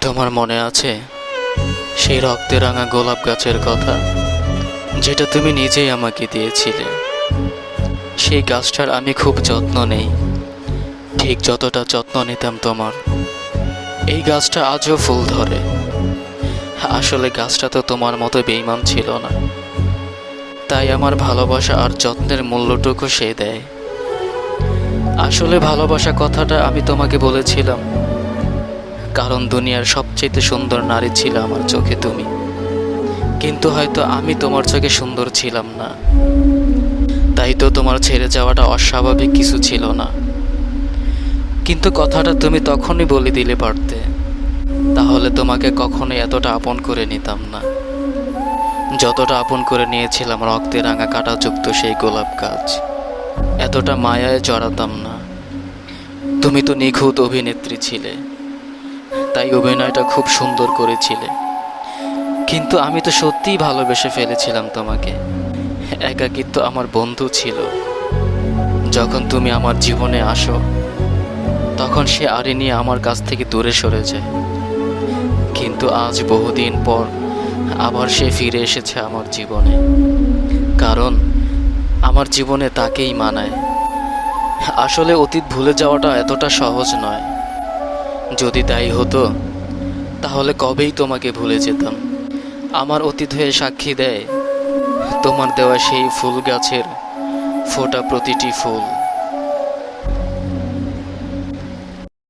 তোমার মনে আছে সেই রক্তে রাঙা গোলাপ গাছের কথা, যেটা তুমি নিজেই আমাকে দিয়েছিলে? সেই গাছটার আমি খুব যত্ন নেই, ঠিক যতটা যত্ন নিতাম তোমার। এই গাছটা আজও ফুল ধরে। আসলে গাছটা তো তোমার মতো বেইমান ছিল না, তাই আমার ভালোবাসা আর যত্নের মূল্যটুকু সে দেয়। আসলে ভালোবাসা কথাটা আমি তোমাকে বলেছিলাম কারণ দুনিয়ার সবচেয়ে সুন্দর নারী ছিল আমার চোখে তুমি। কিন্তু হয়তো আমি তোমার চোখে সুন্দর ছিলাম না, তাই তো তোমার ছেড়ে যাওয়াটা অস্বাভাবিক কিছু ছিল না। কিন্তু কথাটা তুমি তখনই বলে দিলে পারতে, তাহলে তোমাকে কখনোই এতটা আপন করে নিতাম না যতটা আপন করে নিয়েছিলাম রক্তে রাঙা কাঁটাযুক্ত সেই গোলাপ গাছ। এতটা মায়ায় জড়াতাম না। তুমি তো নিখুঁত অভিনেত্রী ছিলে, তাই অভিনয়টা খুব সুন্দর করেছিলে। কিন্তু আমি তো সত্যিই ভালোবেসে ফেলেছিলাম তোমাকে। একাকিত্ব আমার বন্ধু ছিল। যখন তুমি আমার জীবনে আসো, তখন সে আড়ি নিয়ে আমার কাছ থেকে দূরে সরে যায়। কিন্তু আজ বহুদিন পর আবার সে ফিরে এসেছে আমার জীবনে, কারণ আমার জীবনে তাকেই মানায়। আসলে অতীত ভুলে যাওয়াটা এতটা সহজ নয়। যদি তাই হতো, তাহলে কবেই তোমাকে ভুলে যেতাম। আমার অতীত হয়ে সাক্ষী দেয় তোমার দেওয়া সেই ফুল গাছের ফোটা প্রতিটি ফুল।